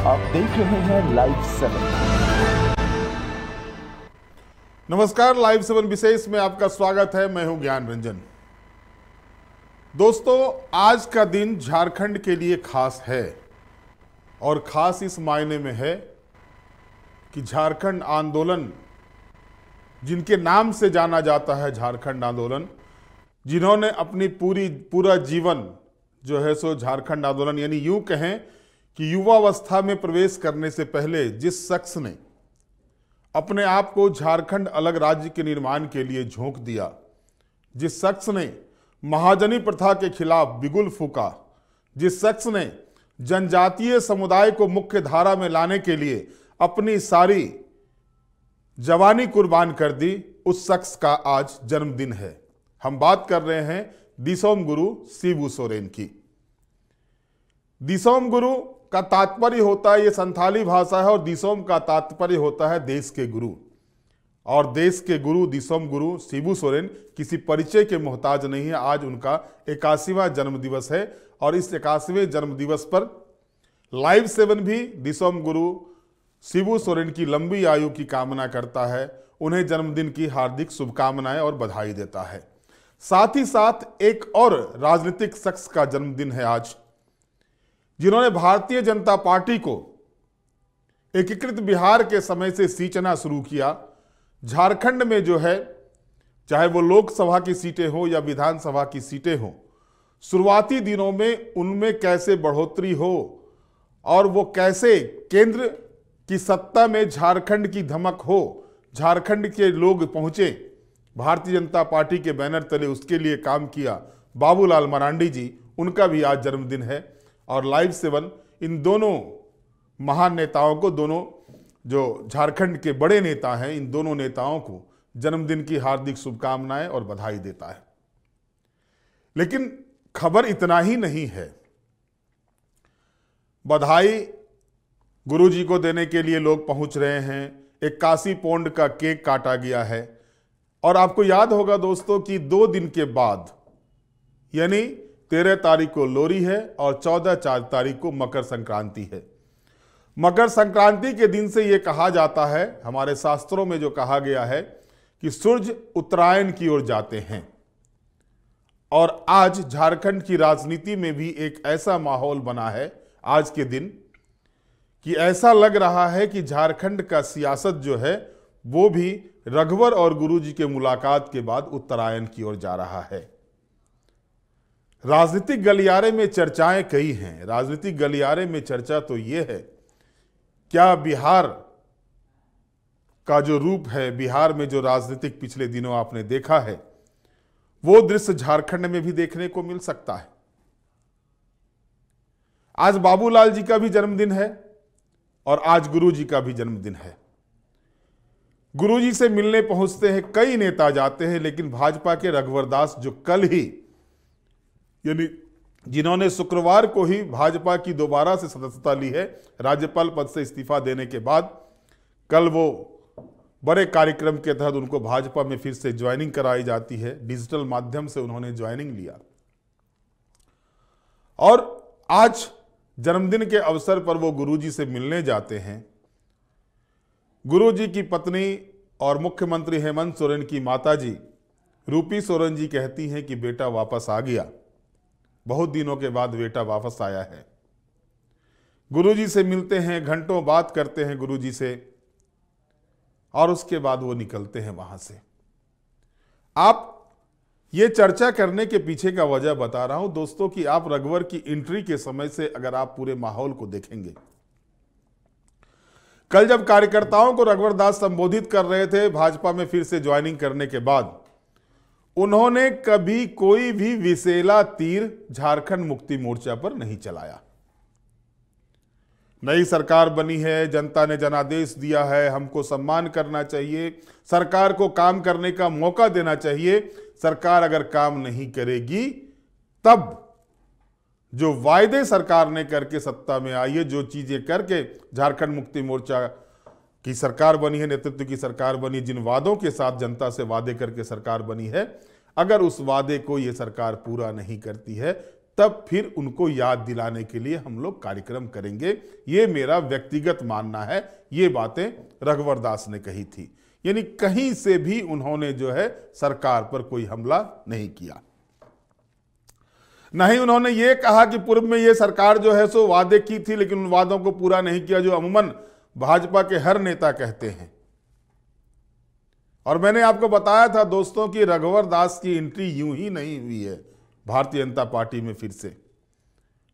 आप देख रहे हैं लाइव 7। नमस्कार, लाइव 7 विशेष में आपका स्वागत है। मैं हूं ज्ञान रंजन। दोस्तों, आज का दिन झारखंड के लिए खास है और खास इस मायने में है कि झारखंड आंदोलन, जिनके नाम से जाना जाता है झारखंड आंदोलन, जिन्होंने अपनी पूरा जीवन जो है सो झारखंड आंदोलन, यानी यूं कहें कि युवावस्था में प्रवेश करने से पहले जिस शख्स ने अपने आप को झारखंड अलग राज्य के निर्माण के लिए झोंक दिया, जिस शख्स ने महाजनी प्रथा के खिलाफ बिगुल फूका, जिस शख्स ने जनजातीय समुदाय को मुख्य धारा में लाने के लिए अपनी सारी जवानी कुर्बान कर दी, उस शख्स का आज जन्मदिन है। हम बात कर रहे हैं दिसोम गुरु शिबू सोरेन की। दिसोम गुरु का तात्पर्य होता है, ये संथाली भाषा है, और दिसोम का तात्पर्य होता है देश के गुरु। और देश के गुरु दिसोम गुरु शिबू सोरेन किसी परिचय के मोहताज नहीं है। आज उनका 81वां जन्मदिवस है और इस 81वें जन्मदिवस पर लाइव 7 भी दिसोम गुरु शिबू सोरेन की लंबी आयु की कामना करता है, उन्हें जन्मदिन की हार्दिक शुभकामनाएं और बधाई देता है। साथ ही साथ एक और राजनीतिक शख्स का जन्मदिन है आज, जिन्होंने भारतीय जनता पार्टी को एकीकृत बिहार के समय से सींचना शुरू किया। झारखंड में जो है, चाहे वो लोकसभा की सीटें हो या विधानसभा की सीटें हो, शुरुआती दिनों में उनमें कैसे बढ़ोतरी हो और वो कैसे केंद्र की सत्ता में झारखंड की धमक हो, झारखंड के लोग पहुंचे भारतीय जनता पार्टी के बैनर तले, उसके लिए काम किया बाबूलाल मरांडी जी। उनका भी आज जन्मदिन है और लाइव 7 इन दोनों महान नेताओं को, दोनों जो झारखंड के बड़े नेता हैं, इन दोनों नेताओं को जन्मदिन की हार्दिक शुभकामनाएं और बधाई देता है। लेकिन खबर इतना ही नहीं है। बधाई गुरुजी को देने के लिए लोग पहुंच रहे हैं। 81 पौंड का केक काटा गया है और आपको याद होगा दोस्तों कि 2 दिन के बाद, यानी 13 तारीख को लोहड़ी है और 14 तारीख को मकर संक्रांति है। मकर संक्रांति के दिन से यह कहा जाता है, हमारे शास्त्रों में जो कहा गया है कि सूर्य उत्तरायण की ओर जाते हैं। और आज झारखंड की राजनीति में भी एक ऐसा माहौल बना है आज के दिन कि ऐसा लग रहा है कि झारखंड का सियासत जो है वो भी रघुवर और गुरुजी के मुलाकात के बाद उत्तरायण की ओर जा रहा है। राजनीतिक गलियारे में चर्चाएं कई हैं। राजनीतिक गलियारे में चर्चा तो यह है, क्या बिहार का जो रूप है, बिहार में जो राजनीतिक पिछले दिनों आपने देखा है, वो दृश्य झारखंड में भी देखने को मिल सकता है। आज बाबूलाल जी का भी जन्मदिन है और आज गुरुजी का भी जन्मदिन है। गुरुजी से मिलने पहुंचते हैं कई नेता जाते हैं, लेकिन भाजपा के रघुवर दास, जो कल ही, यानी जिन्होंने शुक्रवार को ही भाजपा की दोबारा से सदस्यता ली है, राज्यपाल पद से इस्तीफा देने के बाद, कल वो बड़े कार्यक्रम के तहत उनको भाजपा में फिर से ज्वाइनिंग कराई जाती है। डिजिटल माध्यम से उन्होंने ज्वाइनिंग लिया और आज जन्मदिन के अवसर पर वो गुरुजी से मिलने जाते हैं। गुरुजी की पत्नी और मुख्यमंत्री हेमंत सोरेन की माताजी रूपी सोरेन जी कहती हैं कि बेटा वापस आ गया, बहुत दिनों के बाद बेटा वापस आया है। गुरुजी से मिलते हैं, घंटों बात करते हैं गुरुजी से और उसके बाद वो निकलते हैं वहां से। आप ये चर्चा करने के पीछे का वजह बता रहा हूं दोस्तों कि आप रघुवर की एंट्री के समय से अगर आप पूरे माहौल को देखेंगे, कल जब कार्यकर्ताओं को रघुवर दास संबोधित कर रहे थे भाजपा में फिर से ज्वाइनिंग करने के बाद, उन्होंने कभी कोई भी विषैला तीर झारखंड मुक्ति मोर्चा पर नहीं चलाया। नई सरकार बनी है, जनता ने जनादेश दिया है, हमको सम्मान करना चाहिए, सरकार को काम करने का मौका देना चाहिए। सरकार अगर काम नहीं करेगी तब जो वायदे सरकार ने करके सत्ता में आई है, जो चीजें करके झारखंड मुक्ति मोर्चा की सरकार बनी है, नेतृत्व की सरकार बनी, जिन वादों के साथ जनता से वादे करके सरकार बनी है, अगर उस वादे को ये सरकार पूरा नहीं करती है तब फिर उनको याद दिलाने के लिए हम लोग कार्यक्रम करेंगे। ये मेरा व्यक्तिगत मानना है। ये बातें रघुवर दास ने कही थी। यानी कहीं से भी उन्होंने जो है सरकार पर कोई हमला नहीं किया। नहीं उन्होंने ये कहा कि पूर्व में ये सरकार जो है सो वादे की थी लेकिन उन वादों को पूरा नहीं किया, जो अमूमन भाजपा के हर नेता कहते हैं। और मैंने आपको बताया था दोस्तों कि रघुवर दास की एंट्री यूं ही नहीं हुई है भारतीय जनता पार्टी में। फिर से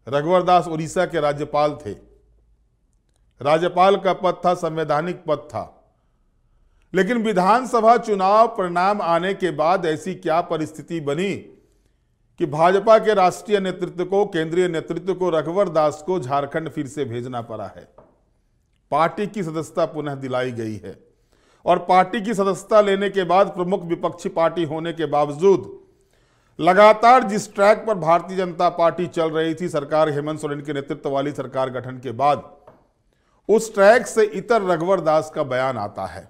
रघुवर दास उड़ीसा के राज्यपाल थे। राज्यपाल का पद था, संवैधानिक पद था। लेकिन विधानसभा चुनाव परिणाम आने के बाद ऐसी क्या परिस्थिति बनी कि भाजपा के राष्ट्रीय नेतृत्व को, केंद्रीय नेतृत्व को रघुवर दास को झारखंड फिर से भेजना पड़ा है। पार्टी की सदस्यता पुनः दिलाई गई है और पार्टी की सदस्यता लेने के बाद प्रमुख विपक्षी पार्टी होने के बावजूद लगातार जिस ट्रैक पर भारतीय जनता पार्टी चल रही थी, सरकार हेमंत सोरेन के नेतृत्व वाली सरकार गठन के बाद, उस ट्रैक से इतर रघुवर दास का बयान आता है।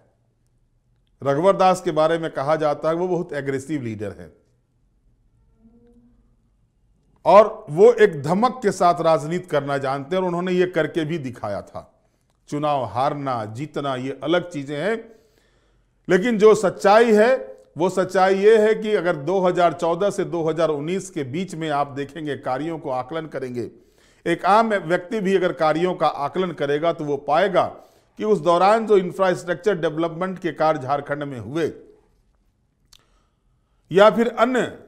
रघुवर दास के बारे में कहा जाता है वो बहुत एग्रेसिव लीडर है और वो एक धमक के साथ राजनीति करना जानते हैं और उन्होंने ये करके भी दिखाया था। चुनाव हारना जीतना ये अलग चीजें हैं, लेकिन जो सच्चाई है वो सच्चाई ये है कि अगर 2014 से 2019 के बीच में आप देखेंगे, कार्यों को आकलन करेंगे, एक आम व्यक्ति भी अगर कार्यों का आकलन करेगा तो वो पाएगा कि उस दौरान जो इंफ्रास्ट्रक्चर डेवलपमेंट के कार्य झारखंड में हुए या फिर अन्य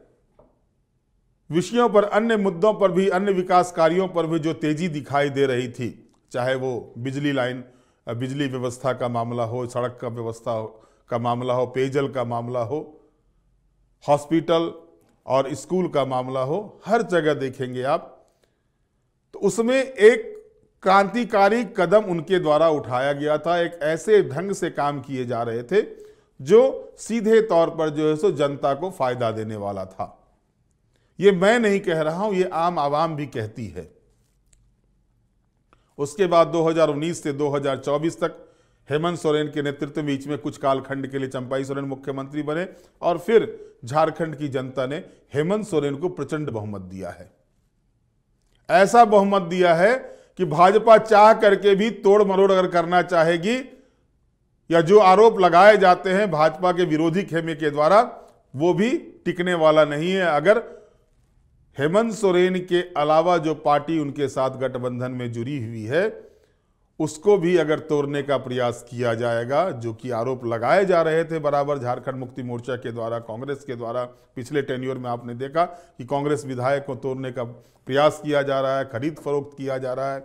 विषयों पर, अन्य मुद्दों पर भी, अन्य विकास कार्यों पर भी जो तेजी दिखाई दे रही थी, चाहे वो बिजली लाइन, बिजली व्यवस्था का मामला हो, सड़क का व्यवस्था का मामला हो, पेयजल का मामला हो, हॉस्पिटल और स्कूल का मामला हो, हर जगह देखेंगे आप तो उसमें एक क्रांतिकारी कदम उनके द्वारा उठाया गया था। एक ऐसे ढंग से काम किए जा रहे थे जो सीधे तौर पर जो है सो जनता को फायदा देने वाला था। ये मैं नहीं कह रहा हूं, ये आम आवाम भी कहती है। उसके बाद 2019 से 2024 तक हेमंत सोरेन के नेतृत्व बीच में कुछ कालखंड के लिए चंपाई सोरेन मुख्यमंत्री बने और फिर झारखंड की जनता ने हेमंत सोरेन को प्रचंड बहुमत दिया है। ऐसा बहुमत दिया है कि भाजपा चाह करके भी तोड़ मरोड़ अगर करना चाहेगी या जो आरोप लगाए जाते हैं भाजपा के विरोधी खेमे के द्वारा, वो भी टिकने वाला नहीं है। अगर हेमंत सोरेन के अलावा जो पार्टी उनके साथ गठबंधन में जुड़ी हुई है उसको भी अगर तोड़ने का प्रयास किया जाएगा, जो कि आरोप लगाए जा रहे थे बराबर झारखंड मुक्ति मोर्चा के द्वारा, कांग्रेस के द्वारा, पिछले टेन्योर में आपने देखा कि कांग्रेस विधायक को तोड़ने का प्रयास किया जा रहा है, खरीद फरोख्त किया जा रहा है,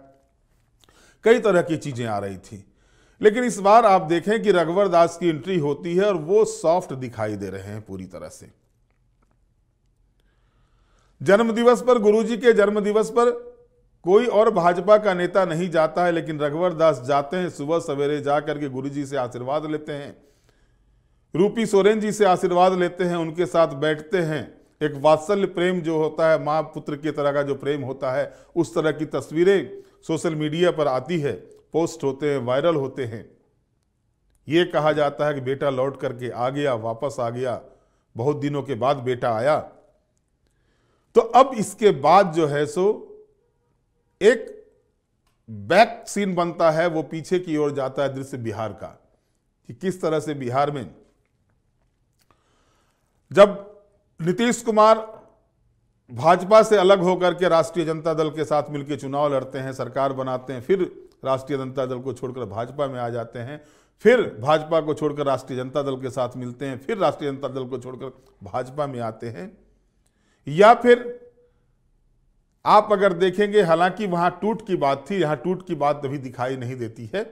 कई तरह की चीजें आ रही थी। लेकिन इस बार आप देखें कि रघुवर दास की एंट्री होती है और वो सॉफ्ट दिखाई दे रहे हैं पूरी तरह से। जन्मदिवस पर, गुरुजी के जन्मदिवस पर कोई और भाजपा का नेता नहीं जाता है, लेकिन रघुवर दास जाते हैं। सुबह सवेरे जाकर के गुरुजी से आशीर्वाद लेते हैं, रूपी सोरेन जी से आशीर्वाद लेते हैं, उनके साथ बैठते हैं। एक वात्सल्य प्रेम जो होता है, माँ पुत्र की तरह का जो प्रेम होता है, उस तरह की तस्वीरें सोशल मीडिया पर आती है, पोस्ट होते हैं, वायरल होते हैं। ये कहा जाता है कि बेटा लौट करके आ गया, वापस आ गया, बहुत दिनों के बाद बेटा आया। तो अब इसके बाद जो है सो एक बैक सीन बनता है, वो पीछे की ओर जाता है दृश्य बिहार का, कि किस तरह से बिहार में जब नीतीश कुमार भाजपा से अलग होकर के राष्ट्रीय जनता दल के साथ मिलकर चुनाव लड़ते हैं, सरकार बनाते हैं, फिर राष्ट्रीय जनता दल को छोड़कर भाजपा में आ जाते हैं, फिर भाजपा को छोड़कर राष्ट्रीय जनता दल के साथ मिलते हैं, फिर राष्ट्रीय जनता दल को छोड़कर भाजपा में आते हैं। या फिर आप अगर देखेंगे, हालांकि वहां टूट की बात थी, यहां टूट की बात अभी दिखाई नहीं देती है।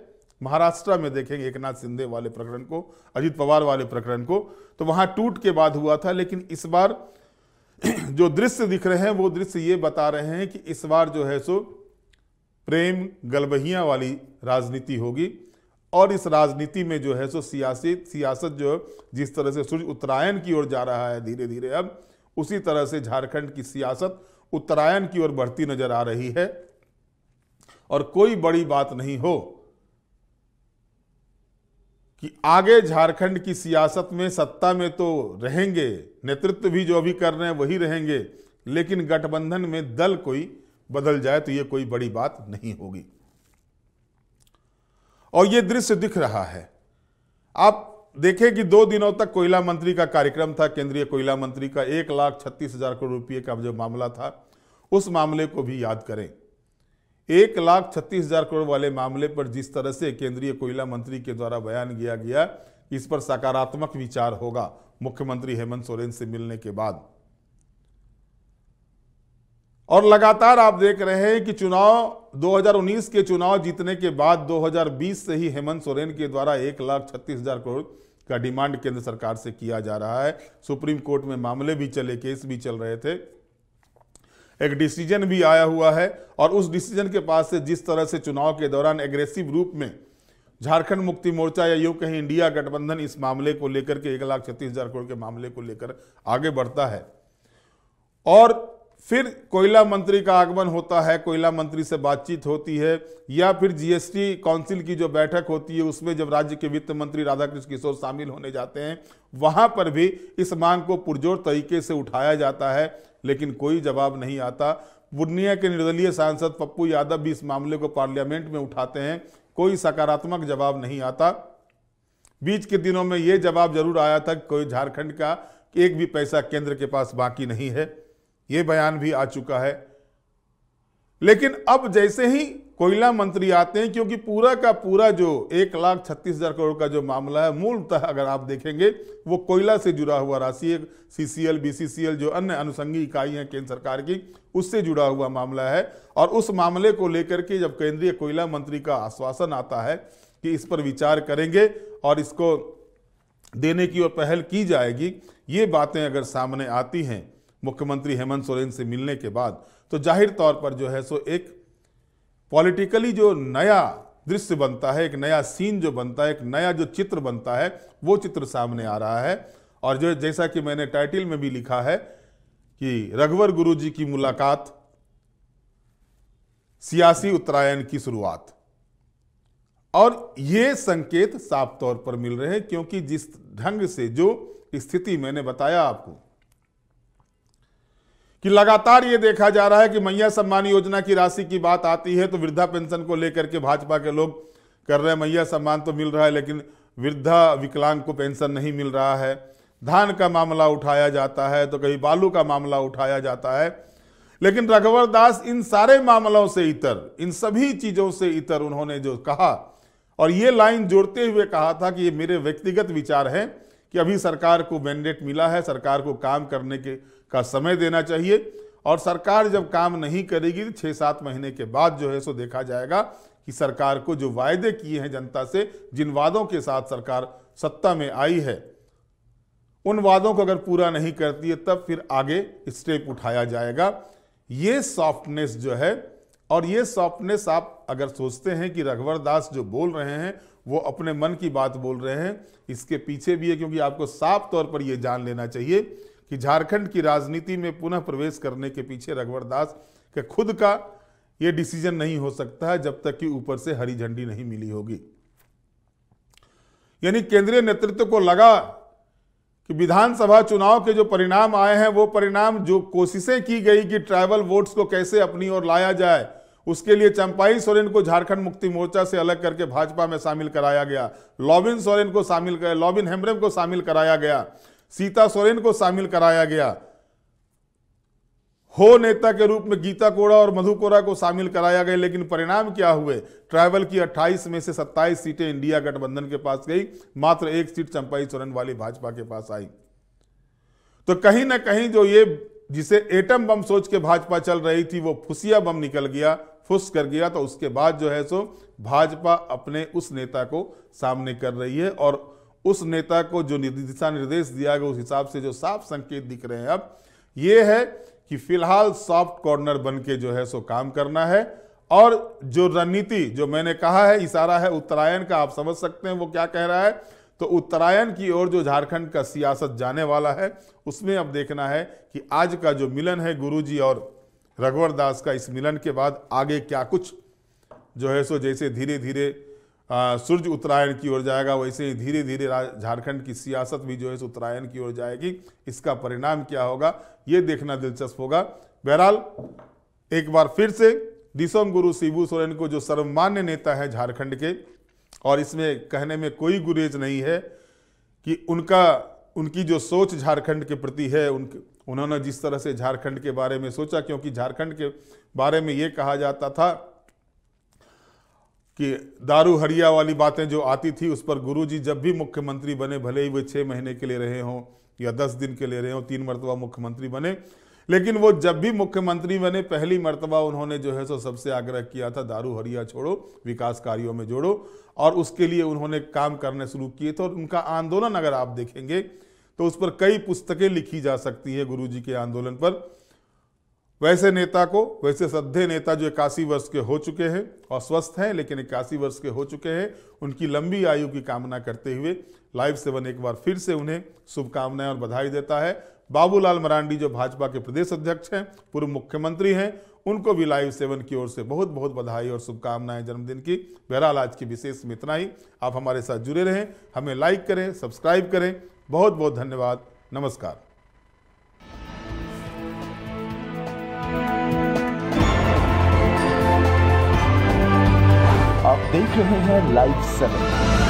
महाराष्ट्र में देखेंगे एकनाथ शिंदे वाले प्रकरण को, अजित पवार वाले प्रकरण को, तो वहां टूट के बाद हुआ था। लेकिन इस बार जो दृश्य दिख रहे हैं वो दृश्य ये बता रहे हैं कि इस बार जो है सो प्रेम गलबहियां वाली राजनीति होगी। और इस राजनीति में जो है सो सियासत जो जिस तरह से सूर्य उत्तरायण की ओर जा रहा है धीरे धीरे, अब उसी तरह से झारखंड की सियासत उत्तरायण की ओर बढ़ती नजर आ रही है। और कोई बड़ी बात नहीं हो कि आगे झारखंड की सियासत में सत्ता में तो रहेंगे, नेतृत्व भी जो अभी कर रहे हैं वही रहेंगे, लेकिन गठबंधन में दल कोई बदल जाए तो ये कोई बड़ी बात नहीं होगी। और ये दृश्य दिख रहा है। आप देखें कि 2 दिनों तक कोयला मंत्री का कार्यक्रम था, केंद्रीय कोयला मंत्री का 1,36,000 करोड़ रुपए का जो मामला था, उस मामले को भी याद करें। 1,36,000 करोड़ वाले मामले पर जिस तरह से केंद्रीय कोयला मंत्री के द्वारा बयान किया गया, इस पर सकारात्मक विचार होगा मुख्यमंत्री हेमंत सोरेन से मिलने के बाद। और लगातार आप देख रहे हैं कि चुनाव 2019 के चुनाव जीतने के बाद 2020 से ही हेमंत सोरेन के द्वारा 1,36,000 करोड़ का डिमांड केंद्र सरकार से किया जा रहा है। सुप्रीम कोर्ट में मामले भी चले, केस भी चल रहे थे, एक डिसीजन भी आया हुआ है। और उस डिसीजन के पास से जिस तरह से चुनाव के दौरान एग्रेसिव रूप में झारखंड मुक्ति मोर्चा या यूं कहीं इंडिया गठबंधन इस मामले को लेकर के 1,36,000 करोड़ के मामले को लेकर आगे बढ़ता है, और फिर कोयला मंत्री का आगमन होता है, कोयला मंत्री से बातचीत होती है, या फिर जीएसटी काउंसिल की जो बैठक होती है उसमें जब राज्य के वित्त मंत्री राधाकृष्ण किशोर शामिल होने जाते हैं, वहां पर भी इस मांग को पुरजोर तरीके से उठाया जाता है, लेकिन कोई जवाब नहीं आता। पूर्णिया के निर्दलीय सांसद पप्पू यादव भी इस मामले को पार्लियामेंट में उठाते हैं, कोई सकारात्मक जवाब नहीं आता। बीच के दिनों में यह जवाब जरूर आया था कि कोई झारखंड का एक भी पैसा केंद्र के पास बाकी नहीं है, यह बयान भी आ चुका है। लेकिन अब जैसे ही कोयला मंत्री आते हैं, क्योंकि पूरा का पूरा जो 1,36,000 करोड़ का जो मामला है, मूलतः अगर आप देखेंगे वो कोयला से जुड़ा हुआ राशि है। सीसीएल, बीसीसीएल जो अन्य अनुषंगी इकाई हैं केंद्र सरकार की, उससे जुड़ा हुआ मामला है। और उस मामले को लेकर के जब केंद्रीय कोयला मंत्री का आश्वासन आता है कि इस पर विचार करेंगे और इसको देने की ओर पहल की जाएगी, ये बातें अगर सामने आती हैं मुख्यमंत्री हेमंत सोरेन से मिलने के बाद, तो जाहिर तौर पर जो है सो एक पॉलिटिकली जो नया दृश्य बनता है, एक नया सीन जो बनता है, एक नया जो चित्र बनता है, वो चित्र सामने आ रहा है। और जो जैसा कि मैंने टाइटल में भी लिखा है कि रघुवर गुरुजी की मुलाकात, सियासी उत्तरायण की शुरुआत। और ये संकेत साफ तौर पर मिल रहे हैं, क्योंकि जिस ढंग से जो स्थिति मैंने बताया आपको कि लगातार ये देखा जा रहा है कि मैया सम्मान योजना की राशि की बात आती है तो वृद्धा पेंशन को लेकर के भाजपा के लोग कर रहे हैं, मैया सम्मान तो मिल रहा है लेकिन वृद्धा विकलांग को पेंशन नहीं मिल रहा है। धान का मामला उठाया जाता है तो कहीं बालू का मामला उठाया जाता है, लेकिन रघुवर दास इन सारे मामलों से इतर, इन सभी चीजों से इतर उन्होंने जो कहा, और ये लाइन जोड़ते हुए कहा था कि ये मेरे व्यक्तिगत विचार हैं कि अभी सरकार को मैंडेट मिला है, सरकार को काम करने का समय देना चाहिए, और सरकार जब काम नहीं करेगी 6-7 महीने के बाद जो है सो देखा जाएगा कि सरकार को जो वायदे किए हैं जनता से, जिन वादों के साथ सरकार सत्ता में आई है, उन वादों को अगर पूरा नहीं करती है तब फिर आगे स्टेप उठाया जाएगा। ये सॉफ्टनेस जो है, और ये सॉफ्टनेस आप अगर सोचते हैं कि रघुवर दास जो बोल रहे हैं वो अपने मन की बात बोल रहे हैं, इसके पीछे भी है, क्योंकि आपको साफ तौर पर यह जान लेना चाहिए कि झारखंड की राजनीति में पुनः प्रवेश करने के पीछे रघुवर दास के खुद का यह डिसीजन नहीं हो सकता है जब तक कि ऊपर से हरी झंडी नहीं मिली होगी। यानी केंद्रीय नेतृत्व को लगा कि विधानसभा चुनाव के जो परिणाम आए हैं, वो परिणाम, जो कोशिशें की गई कि ट्राइबल वोट्स को कैसे अपनी ओर लाया जाए, उसके लिए चंपाई सोरेन को झारखंड मुक्ति मोर्चा से अलग करके भाजपा में शामिल कराया गया, लॉबिन सोरेन को शामिल कर, लॉबिन हेम्ब्रम को शामिल कराया गया, सीता सोरेन को शामिल कराया गया, हो नेता के रूप में गीता कोड़ा और मधु कोड़ा को शामिल कराया गया। लेकिन परिणाम क्या हुए? ट्राइबल की 28 में से 27 सीटें इंडिया गठबंधन के पास गई, मात्र 1 सीट चंपाई सोरेन वाली भाजपा के पास आई। तो कहीं ना कहीं जो ये जिसे एटम बम सोच के भाजपा चल रही थी, वो फुसिया बम निकल गया, फुस कर गया। तो उसके बाद जो है सो भाजपा अपने उस नेता को सामने कर रही है, और उस नेता को जो दिशा निर्देश दिया गया उस हिसाब से जो साफ संकेत दिख रहे हैं अब ये है कि फिलहाल सॉफ्ट कॉर्नर बन के जो है सो काम करना है। और जो रणनीति जो मैंने कहा है, इशारा है उत्तरायण का, आप समझ सकते हैं वो क्या कह रहा है। तो उत्तरायण की ओर जो झारखंड का सियासत जाने वाला है, उसमें अब देखना है कि आज का जो मिलन है गुरुजी और रघुवर दास का, इस मिलन के बाद आगे क्या कुछ जो है सो, जैसे धीरे धीरे सूर्य उत्तरायण की ओर जाएगा, वैसे ही धीरे धीरे झारखंड की सियासत भी जो है उत्तरायण की ओर जाएगी। इसका परिणाम क्या होगा ये देखना दिलचस्प होगा। बहरहाल एक बार फिर से दिसोम गुरु शिबू सोरेन को, जो सर्वमान्य नेता है झारखंड के, और इसमें कहने में कोई गुरेज नहीं है कि उनकी जो सोच झारखंड के प्रति है, उन्होंने जिस तरह से झारखंड के बारे में सोचा, क्योंकि झारखंड के बारे में ये कहा जाता था कि दारू हरिया वाली बातें जो आती थी उस पर गुरुजी जब भी मुख्यमंत्री बने, भले ही वे 6 महीने के लिए रहे हों या 10 दिन के लिए रहे हों, 3 मरतबा मुख्यमंत्री बने, लेकिन वो जब भी मुख्यमंत्री बने पहली मरतबा उन्होंने जो है सबसे आग्रह किया था दारू हरिया छोड़ो, विकास कार्यों में जोड़ो, और उसके लिए उन्होंने काम करने शुरू किए थे। और उनका आंदोलन अगर आप देखेंगे तो उस पर कई पुस्तकें लिखी जा सकती है गुरुजी के आंदोलन पर। वैसे नेता को, वैसे श्रद्धेय नेता जो 81 वर्ष के हो चुके हैं और स्वस्थ हैं, लेकिन 81 वर्ष के हो चुके हैं, उनकी लंबी आयु की कामना करते हुए लाइव 7 एक बार फिर से उन्हें शुभकामनाएं और बधाई देता है। बाबूलाल मरांडी जो भाजपा के प्रदेश अध्यक्ष हैं, पूर्व मुख्यमंत्री हैं, उनको भी लाइव 7 की ओर से बहुत बहुत बधाई और शुभकामनाएं जन्मदिन की। बहरहाल आज की विशेष में इतना ही। आप हमारे साथ जुड़े रहें, हमें लाइक करें, सब्सक्राइब करें। बहुत बहुत धन्यवाद। नमस्कार। आप देख रहे हैं लाइव 7।